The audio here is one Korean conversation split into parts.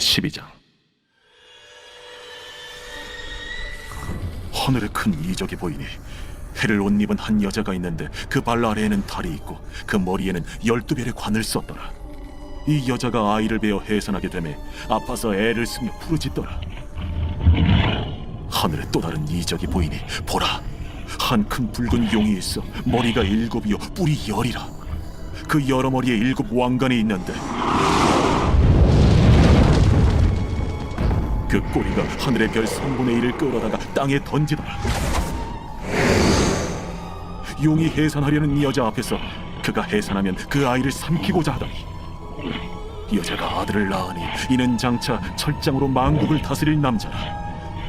제12장. 하늘에 큰 이적이 보이니 해를 옷 입은 한 여자가 있는데 그 발 아래에는 달이 있고 그 머리에는 12별의 관을 썼더라. 이 여자가 아이를 베어 해산하게 되매 아파서 애를 쓰며 부르짖더라. 하늘에 또 다른 이적이 보이니 보라, 한 큰 붉은 용이 있어 머리가 7이요 뿔이 10이라. 그 여러 머리에 7 왕관이 있는데 그 꼬리가 하늘의 별 3분의 1을 끌어다가 땅에 던지더라. 용이 해산하려는 이 여자 앞에서 그가 해산하면 그 아이를 삼키고자 하더니 여자가 아들을 낳으니 이는 장차 철장으로 만국을 다스릴 남자라.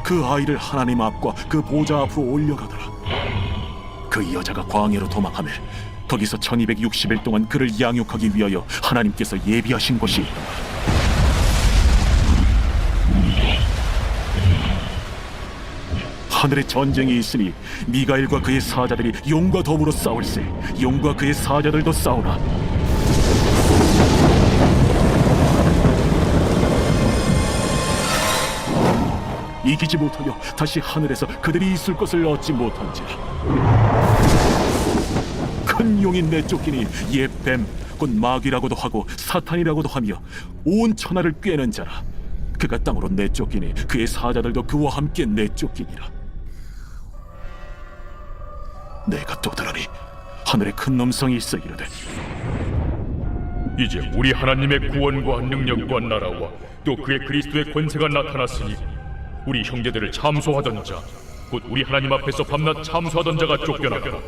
그 아이를 하나님 앞과 그 보좌 앞으로 올려가더라. 그 여자가 광야로 도망하며 거기서 1260일 동안 그를 양육하기 위하여 하나님께서 예비하신 곳이 있더라. 하늘에 전쟁이 있으니 미가엘과 그의 사자들이 용과 더불어 싸울세. 용과 그의 사자들도 싸우나 이기지 못하여 다시 하늘에서 그들이 있을 것을 얻지 못한지라. 큰 용이 내쫓기니 옛 뱀 곧 마귀라고도 하고 사탄이라고도 하며 온 천하를 꿰는 자라. 그가 땅으로 내쫓기니 그의 사자들도 그와 함께 내쫓기니라. 내가 또 들으니 하늘에 큰 음성이 있어 이르되 이제 우리 하나님의 구원과 능력과 나라와 또 그의 그리스도의 권세가 나타났으니 우리 형제들을 참소하던 자, 곧 우리 하나님 앞에서 밤낮 참소하던 자가 쫓겨나고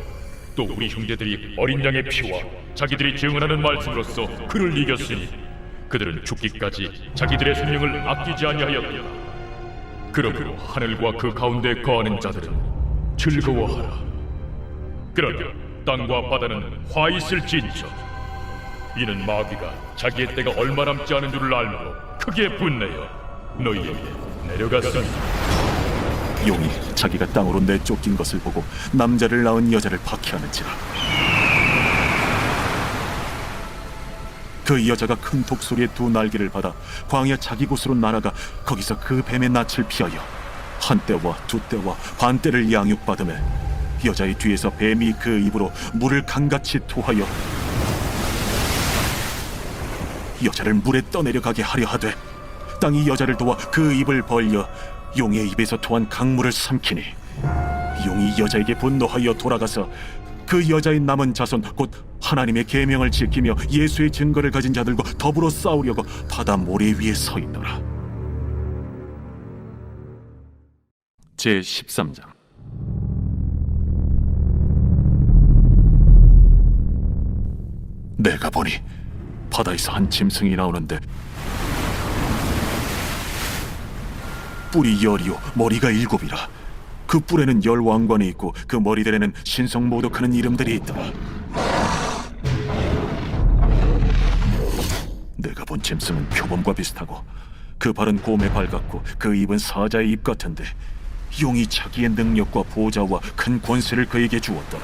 또 우리 형제들이 어린 양의 피와 자기들이 증언하는 말씀으로써 그를 이겼으니 그들은 죽기까지 자기들의 생명을 아끼지 아니하였다. 그러므로 하늘과 그 가운데 거하는 자들은 즐거워하라. 그러나 땅과 바다는 화 있을진저 이는 마귀가 자기의 때가 얼마 남지 않은 줄을 알므로 크게 분내어 너희에게 내려갔습니다. 용이 자기가 땅으로 내쫓긴 것을 보고 남자를 낳은 여자를 박해하는지라. 그 여자가 큰 독소리의 2 날개를 받아 광야 자기 곳으로 날아가 거기서 그 뱀의 낯을 피하여 한때와 2때와 반때를 양육받으며 여자의 뒤에서 뱀이 그 입으로 물을 강같이 토하여 여자를 물에 떠내려가게 하려 하되 땅이 여자를 도와 그 입을 벌려 용의 입에서 토한 강물을 삼키니 용이 여자에게 분노하여 돌아가서 그 여자의 남은 자손 곧 하나님의 계명을 지키며 예수의 증거를 가진 자들과 더불어 싸우려고 바다 모래 위에 서 있더라. 제13장. 내가 보니 바다에서 한 짐승이 나오는데 뿔이 10이요 머리가 7이라. 그 뿔에는 10 왕관이 있고 그 머리들에는 신성모독하는 이름들이 있더라. 내가 본 짐승은 표범과 비슷하고 그 발은 곰의 발 같고 그 입은 사자의 입 같은데 용이 자기의 능력과 보좌와 큰 권세를 그에게 주었더라.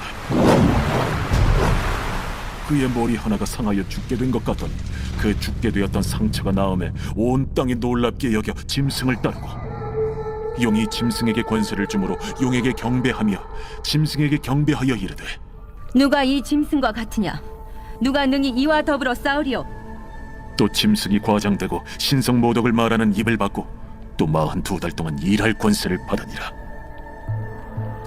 그의 머리 하나가 상하여 죽게 된 것 같더니 그 죽게 되었던 상처가 나음에 온 땅이 놀랍게 여겨 짐승을 따르고 용이 짐승에게 권세를 주므로 용에게 경배하며 짐승에게 경배하여 이르되 누가 이 짐승과 같으냐? 누가 능히 이와 더불어 싸우리요? 또 짐승이 과장되고 신성모독을 말하는 입을 받고 또 42달 동안 일할 권세를 받으니라.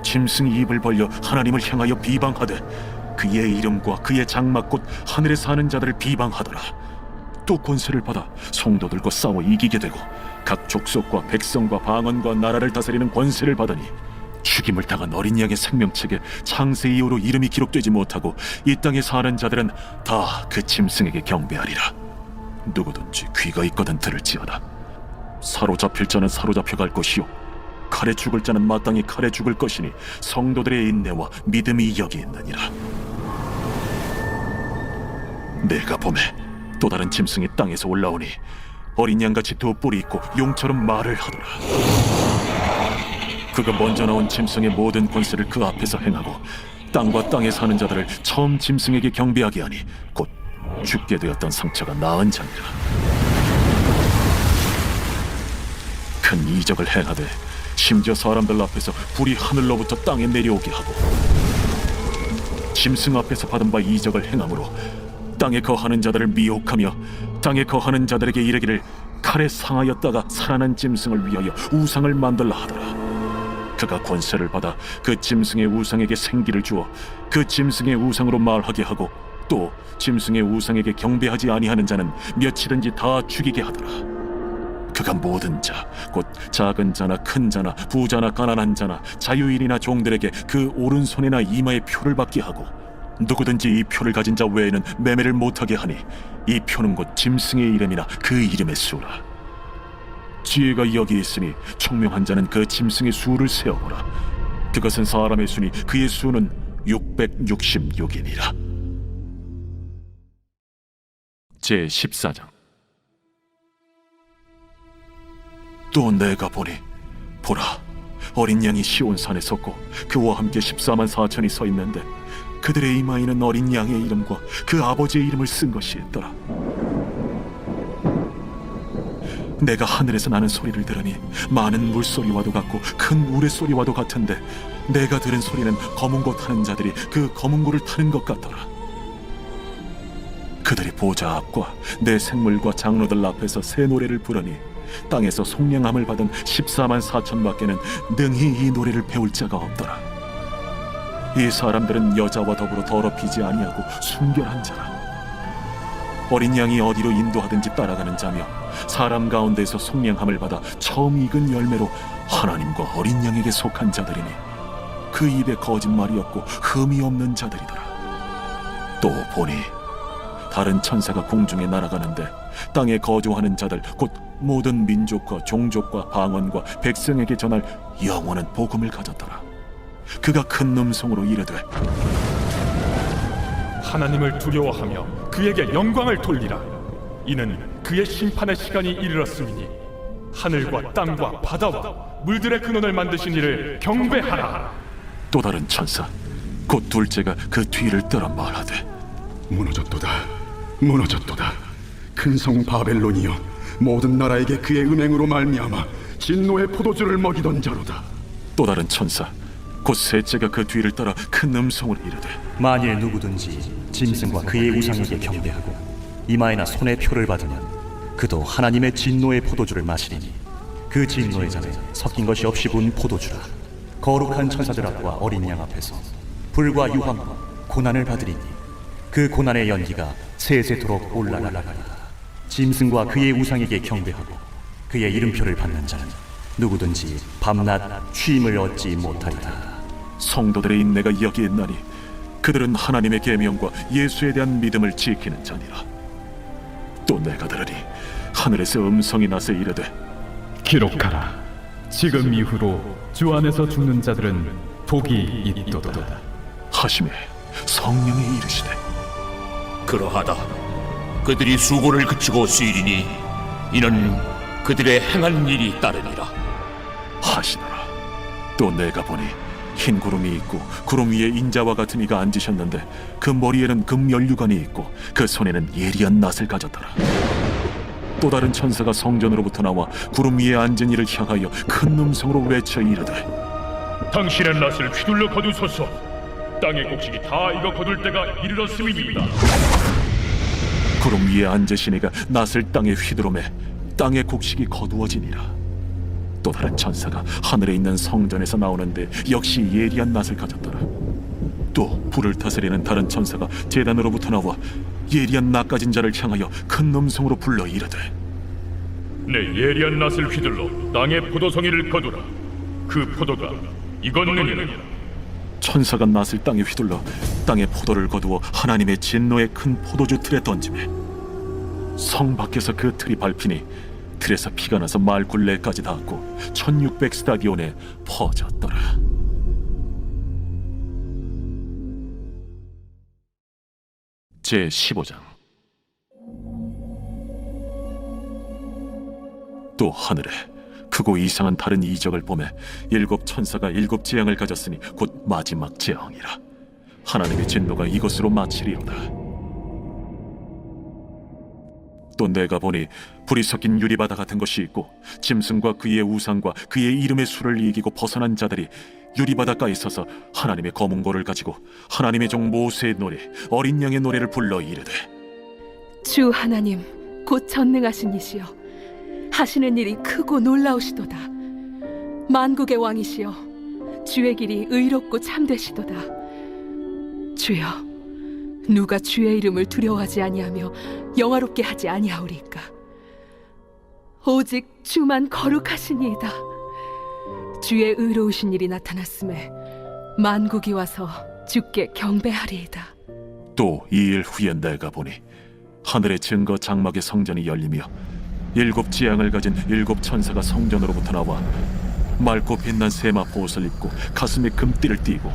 짐승이 입을 벌려 하나님을 향하여 비방하되 그의 이름과 그의 장막 곧 하늘에 사는 자들을 비방하더라. 또 권세를 받아 성도들과 싸워 이기게 되고 각 족속과 백성과 방언과 나라를 다스리는 권세를 받으니 죽임을 당한 어린 양의 생명책에 창세 이후로 이름이 기록되지 못하고 이 땅에 사는 자들은 다 그 짐승에게 경배하리라. 누구든지 귀가 있거든 들을지어다. 사로잡힐 자는 사로잡혀갈 것이요 칼에 죽을 자는 마땅히 칼에 죽을 것이니 성도들의 인내와 믿음이 여기 있느니라. 내가 보매 또 다른 짐승이 땅에서 올라오니 어린 양같이 2 뿔이 있고 용처럼 말을 하더라. 그가 먼저 나온 짐승의 모든 권세를 그 앞에서 행하고 땅과 땅에 사는 자들을 처음 짐승에게 경배하게 하니 곧 죽게 되었던 상처가 나은 자니라. 큰 이적을 행하되 심지어 사람들 앞에서 불이 하늘로부터 땅에 내려오게 하고 짐승 앞에서 받은 바 이적을 행함으로 땅에 거하는 자들을 미혹하며 땅에 거하는 자들에게 이르기를 칼에 상하였다가 살아난 짐승을 위하여 우상을 만들라 하더라. 그가 권세를 받아 그 짐승의 우상에게 생기를 주어 그 짐승의 우상으로 말하게 하고 또 짐승의 우상에게 경배하지 아니하는 자는 몇이든지 다 죽이게 하더라. 그가 모든 자, 곧 작은 자나 큰 자나 부자나 가난한 자나 자유인이나 종들에게 그 오른손이나 이마에 표를 받게 하고 누구든지 이 표를 가진 자 외에는 매매를 못하게 하니 이 표는 곧 짐승의 이름이나 그 이름의 수라. 지혜가 여기 있으니 총명한 자는 그 짐승의 수를 세어보라. 그것은 사람의 수니 그의 수는 666이니라. 제14장. 또 내가 보니 보라, 어린 양이 시온산에 섰고 그와 함께 14만 4천이 서 있는데 그들의 이마에는 어린 양의 이름과 그 아버지의 이름을 쓴 것이 있더라. 내가 하늘에서 나는 소리를 들으니 많은 물소리와도 같고 큰 우레소리와도 같은데 내가 들은 소리는 검은 고 타는 자들이 그 검은 고를 타는 것 같더라. 그들이 보좌 앞과 내 생물과 장로들 앞에서 새 노래를 부르니 땅에서 속량함을 받은 14만 4천밖에는 능히 이 노래를 배울 자가 없더라. 이 사람들은 여자와 더불어 더럽히지 아니하고 순결한 자라. 어린 양이 어디로 인도하든지 따라가는 자며 사람 가운데서 속량함을 받아 처음 익은 열매로 하나님과 어린 양에게 속한 자들이니 그 입에 거짓말이 없고 흠이 없는 자들이더라. 또 보니 다른 천사가 공중에 날아가는데 땅에 거주하는 자들 곧 모든 민족과 종족과 방언과 백성에게 전할 영원한 복음을 가졌더라. 그가 큰 음성으로 이르되 하나님을 두려워하며 그에게 영광을 돌리라. 이는 그의 심판의 시간이 이르렀음이니 하늘과 땅과 바다와 물들의 근원을 만드신 이를 경배하라. 또 다른 천사 곧 둘째가 그 뒤를 따라 말하되 무너졌도다, 무너졌도다. 큰 성 바벨론이여, 모든 나라에게 그의 은행으로 말미암아 진노의 포도주를 먹이던 자로다. 또 다른 천사 곧 셋째가 그 뒤를 따라 큰 음성으로 이르되 만일 누구든지 짐승과 그의 우상에게 경배하고 이마에나 손에 표를 받으면 그도 하나님의 진노의 포도주를 마시리니 그 진노의 잔에 섞인 것이 없이 부은 포도주라. 거룩한 천사들 앞과 어린 양 앞에서 불과 유황과 고난을 받으리니 그 고난의 연기가 세세토록 올라가리라. 짐승과 그의 우상에게 경배하고 그의 이름표를 받는 자는 누구든지 밤낮 쉼을 얻지 못하리라. 성도들의 인내가 여기 있나니 그들은 하나님의 계명과 예수에 대한 믿음을 지키는 자니라. 또 내가 들으니 하늘에서 음성이 나서 이르되 기록하라. 지금 이후로 주 안에서 죽는 자들은 복이 있도다 하심에 성령이 이르시되 그러하다. 그들이 수고를 그치고 쉬리니 이는 그들의 행한 일이 따르니라 하시노라. 또 내가 보니 흰 구름이 있고 구름 위에 인자와 같은 이가 앉으셨는데 그 머리에는 금 연류관이 있고 그 손에는 예리한 낫을 가졌더라. 또 다른 천사가 성전으로부터 나와 구름 위에 앉은 이를 향하여 큰 음성으로 외쳐 이르되 당신의 낫을 휘둘러 거두소서. 땅의 곡식이 다 익어 거둘 때가 이르렀음이니이다. 구름 위에 앉으신 이가 낫을 땅에 휘두르매 땅의 곡식이 거두어지니라. 또 다른 천사가 하늘에 있는 성전에서 나오는데 역시 예리한 낫을 가졌더라. 또 불을 다스리는 다른 천사가 제단으로부터 나와 예리한 낫 가진 자를 향하여 큰 음성으로 불러 이르되 내 예리한 낫을 휘둘러 땅의 포도송이를 거두라. 그 포도가 익었느니라. 천사가 낫을 땅에 휘둘러 땅의 포도를 거두어 하나님의 진노의 큰 포도주 틀에 던지매 성 밖에서 그 틀이 밟히니 틀에서 피가 나서 말굴레까지 닿았고 1600 스타디온에 퍼졌더라. 제15장. 또 하늘에 크고 이상한 다른 이적을 보매 일곱 천사가 일곱 재앙을 가졌으니 곧 마지막 재앙이라. 하나님의 진노가 이것으로 마치리로다. 또 내가 보니 불이 섞인 유리바다 같은 것이 있고 짐승과 그의 우상과 그의 이름의 수를 이기고 벗어난 자들이 유리바닷가에 서서 하나님의 검은고를 가지고 하나님의 종 모세의 노래 어린 양의 노래를 불러 이르되 주 하나님 곧 전능하신 이시여 하시는 일이 크고 놀라우시도다. 만국의 왕이시여 주의 길이 의롭고 참되시도다. 주여 누가 주의 이름을 두려워하지 아니하며 영화롭게 하지 아니하오리까. 오직 주만 거룩하시니이다. 주의 의로우신 일이 나타났음에 만국이 와서 주께 경배하리이다. 또 2일 후에 내가 보니 하늘의 증거 장막의 성전이 열리며 7 지향을 가진 7 천사가 성전으로부터 나와 맑고 빛난 세마 보옷을 입고 가슴에 금띠를 띠고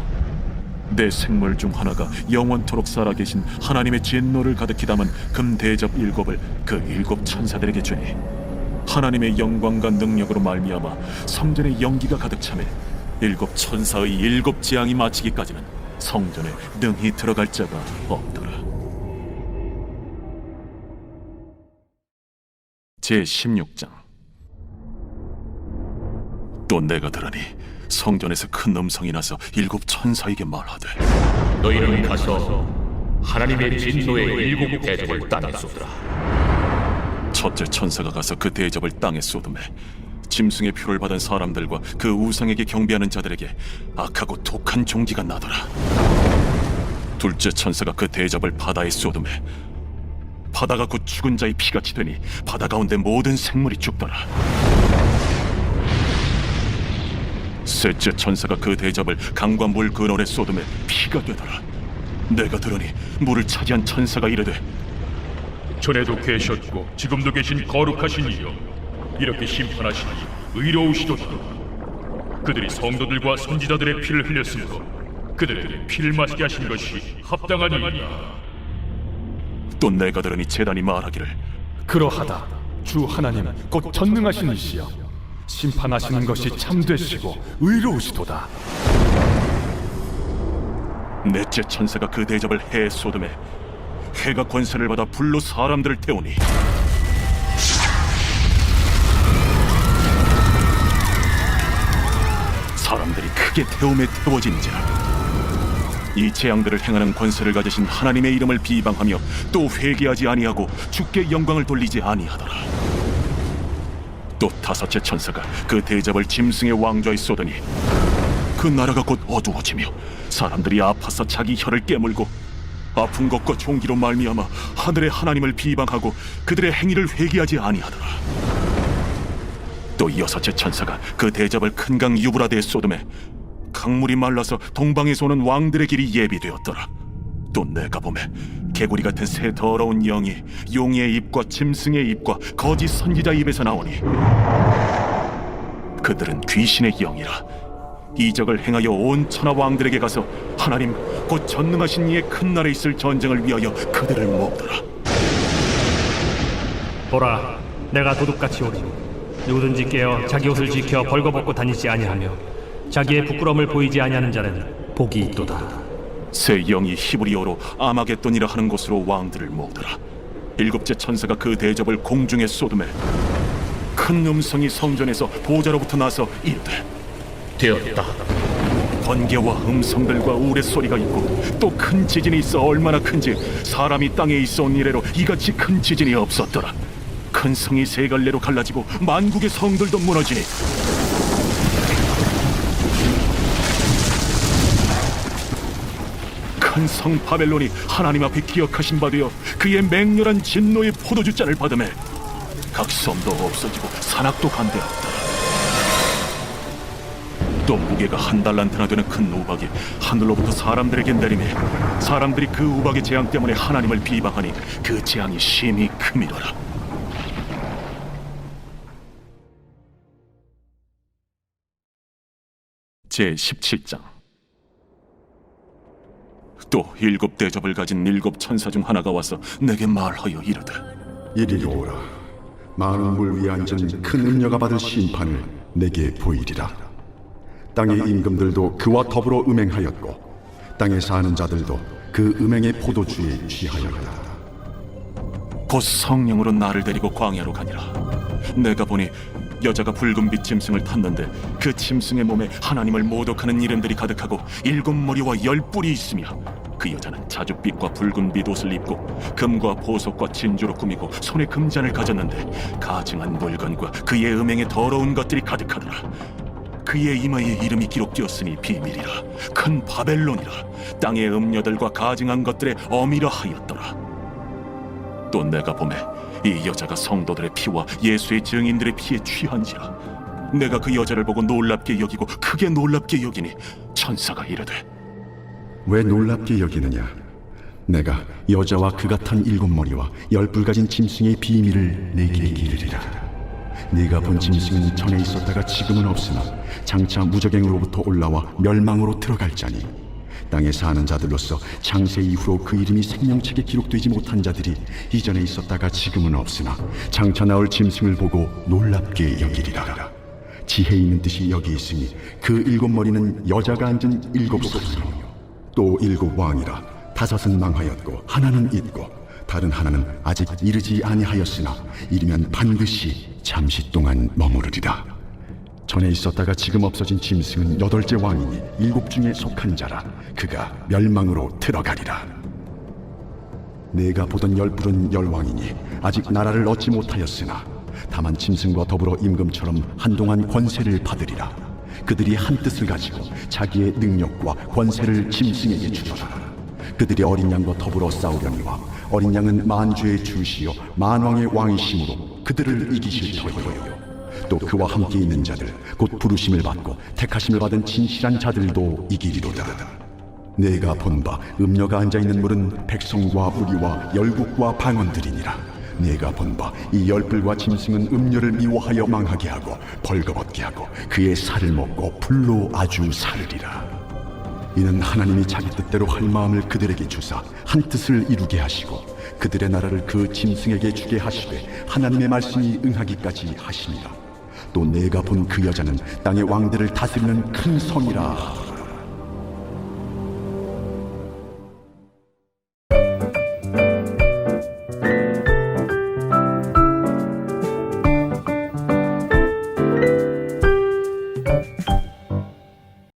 내 생물 중 하나가 영원토록 살아계신 하나님의 진노를 가득히 담은 금 대접 7을 그 7 천사들에게 주니 하나님의 영광과 능력으로 말미암아 성전에 연기가 가득 차매 7 천사의 7 재앙이 마치기까지는 성전에 능히 들어갈 자가 없더라. 제16장. 또 내가 들으니 성전에서 큰 음성이 나서 7 천사에게 말하되 너희는 가서 하나님의 진노의 7 대접을 땅에 쏟으라. 첫째 천사가 가서 그 대접을 땅에 쏟음에 짐승의 표를 받은 사람들과 그 우상에게 경배하는 자들에게 악하고 독한 종기가 나더라. 둘째 천사가 그 대접을 바다에 쏟음에 바다가 곧 죽은 자의 피같이 되니 바다 가운데 모든 생물이 죽더라. 셋째 천사가 그 대접을 강과 물 근원에 쏟음에 피가 되더라. 내가 들으니 물을 차지한 천사가 이르되 전에도 계셨고 지금도 계신 거룩하신 이여 이렇게 심판하시니 의로우시도다. 그들이 성도들과 선지자들의 피를 흘렸으므로 그들에게 피를 마시게 하신 것이 합당하니이다. 또 내가 들으니 제단이 말하기를 그러하다. 주 하나님 곧 전능하신 이시여 심판하시는 것이 참되시고 의로우시도다. 넷째 천사가 그 대접을 해에 쏟음에 해가 권세를 받아 불로 사람들을 태우니 사람들이 크게 태움에 태워진지라. 이 재앙들을 행하는 권세를 가지신 하나님의 이름을 비방하며 또 회개하지 아니하고 주께 영광을 돌리지 아니하더라. 또 다섯째 천사가 그 대접을 짐승의 왕좌에 쏟으니 그 나라가 곧 어두워지며 사람들이 아파서 자기 혀를 깨물고 아픈 것과 종기로 말미암아 하늘의 하나님을 비방하고 그들의 행위를 회개하지 아니하더라. 또 여섯째 천사가 그 대접을 큰 강 유브라데에 쏟음에 강물이 말라서 동방에서 오는 왕들의 길이 예비되었더라. 또 내가 보매 개구리 같은 새 더러운 영이 용의 입과 짐승의 입과 거짓 선지자 입에서 나오니 그들은 귀신의 영이라. 이적을 행하여 온 천하 왕들에게 가서 하나님 곧 전능하신 이의 큰 날에 있을 전쟁을 위하여 그들을 모으더라. 보라, 내가 도둑같이 오리니 누구든지 깨어 자기 옷을 지켜 벌거벗고 다니지 아니하며 자기의 부끄러움을 보이지 아니하는 자는 복이 있도다. 새 영이 히브리어로 아마겟돈이라 하는 곳으로 왕들을 모으더라. 7째 천사가 그 대접을 공중에 쏟음에 큰 음성이 성전에서 보좌로부터 나서 이르되 되었다. 번개와 음성들과 우레소리가 있고 또 큰 지진이 있어 얼마나 큰지 사람이 땅에 있어 온 이래로 이같이 큰 지진이 없었더라. 큰 성이 세 갈래로 갈라지고 만국의 성들도 무너지니 큰 성 바벨론이 하나님 앞에 기억하신 바 되어 그의 맹렬한 진노의 포도주 잔을 받음에 각 섬도 없어지고 산악도 간대하였다. 또 무게가 1달란트나 되는 큰 우박이 하늘로부터 사람들에게 내리매 사람들이 그 우박의 재앙 때문에 하나님을 비방하니 그 재앙이 심히 크미더라. 제17장. 또 7 대접을 가진 7 천사 중 하나가 와서 내게 말하여 이르되 이리로 오라. 많은 물 위에 앉은 큰 음녀가 받을 심판을 내게 보이리라. 땅의 임금들도 그와 더불어 음행하였고 땅에 사는 자들도 그 음행의 포도주에 취하였다. 곧 성령으로 나를 데리고 광야로 가니라. 내가 보니 여자가 붉은빛 짐승을 탔는데 그 짐승의 몸에 하나님을 모독하는 이름들이 가득하고 7머리와 10뿔이 있으며 그 여자는 자줏빛과 붉은빛 옷을 입고 금과 보석과 진주로 꾸미고 손에 금잔을 가졌는데 가증한 물건과 그의 음행에 더러운 것들이 가득하더라. 그의 이마에 이름이 기록되었으니 비밀이라, 큰 바벨론이라, 땅의 음녀들과 가증한 것들의 어미라 하였더라. 또 내가 보매 이 여자가 성도들의 피와 예수의 증인들의 피에 취한지라. 내가 그 여자를 보고 놀랍게 여기고 크게 놀랍게 여기니 천사가 이르되 왜 놀랍게 여기느냐? 내가 여자와 그가 탄 7머리와 10뿔 가진 짐승의 비밀을 내게 이르리라. 네가 본 짐승은 전에 있었다가 지금은 없으나 장차 무적행으로부터 올라와 멸망으로 들어갈 자니 땅에 사는 자들로서 창세 이후로 그 이름이 생명책에 기록되지 못한 자들이 이전에 있었다가 지금은 없으나 장차 나올 짐승을 보고 놀랍게 여기리라. 지혜 있는 뜻이 여기 있으니 그 7머리는 여자가 앉은 7사람이요 또 7왕이라. 5은 망하였고 하나는 있고 다른 하나는 아직 이르지 아니하였으나 이르면 반드시 잠시 동안 머무르리라. 전에 있었다가 지금 없어진 짐승은 8째 왕이니 7 중에 속한 자라. 그가 멸망으로 들어가리라. 내가 보던 10뿔은 10왕이니 아직 나라를 얻지 못하였으나 다만 짐승과 더불어 임금처럼 한동안 권세를 받으리라. 그들이 한 뜻을 가지고 자기의 능력과 권세를 짐승에게 주더라. 그들이 어린 양과 더불어 싸우려니와 어린 양은 만주의 주시요 만왕의 왕이심으로 그들을 이기실 터이요. 또 그와 함께 있는 자들 곧 부르심을 받고 택하심을 받은 진실한 자들도 이기리로다. 내가 본 바 음녀가 앉아있는 물은 백성과 무리와 열국과 방언들이니라. 내가 본 바 이 10뿔과 짐승은 음녀를 미워하여 망하게 하고 벌거벗게 하고 그의 살을 먹고 불로 아주 사르리라. 이는 하나님이 자기 뜻대로 할 마음을 그들에게 주사 한 뜻을 이루게 하시고 그들의 나라를 그 짐승에게 주게 하시되 하나님의 말씀이 응하기까지 하시니라. 또 내가 본 그 여자는 땅의 왕들을 다스리는 큰 성이라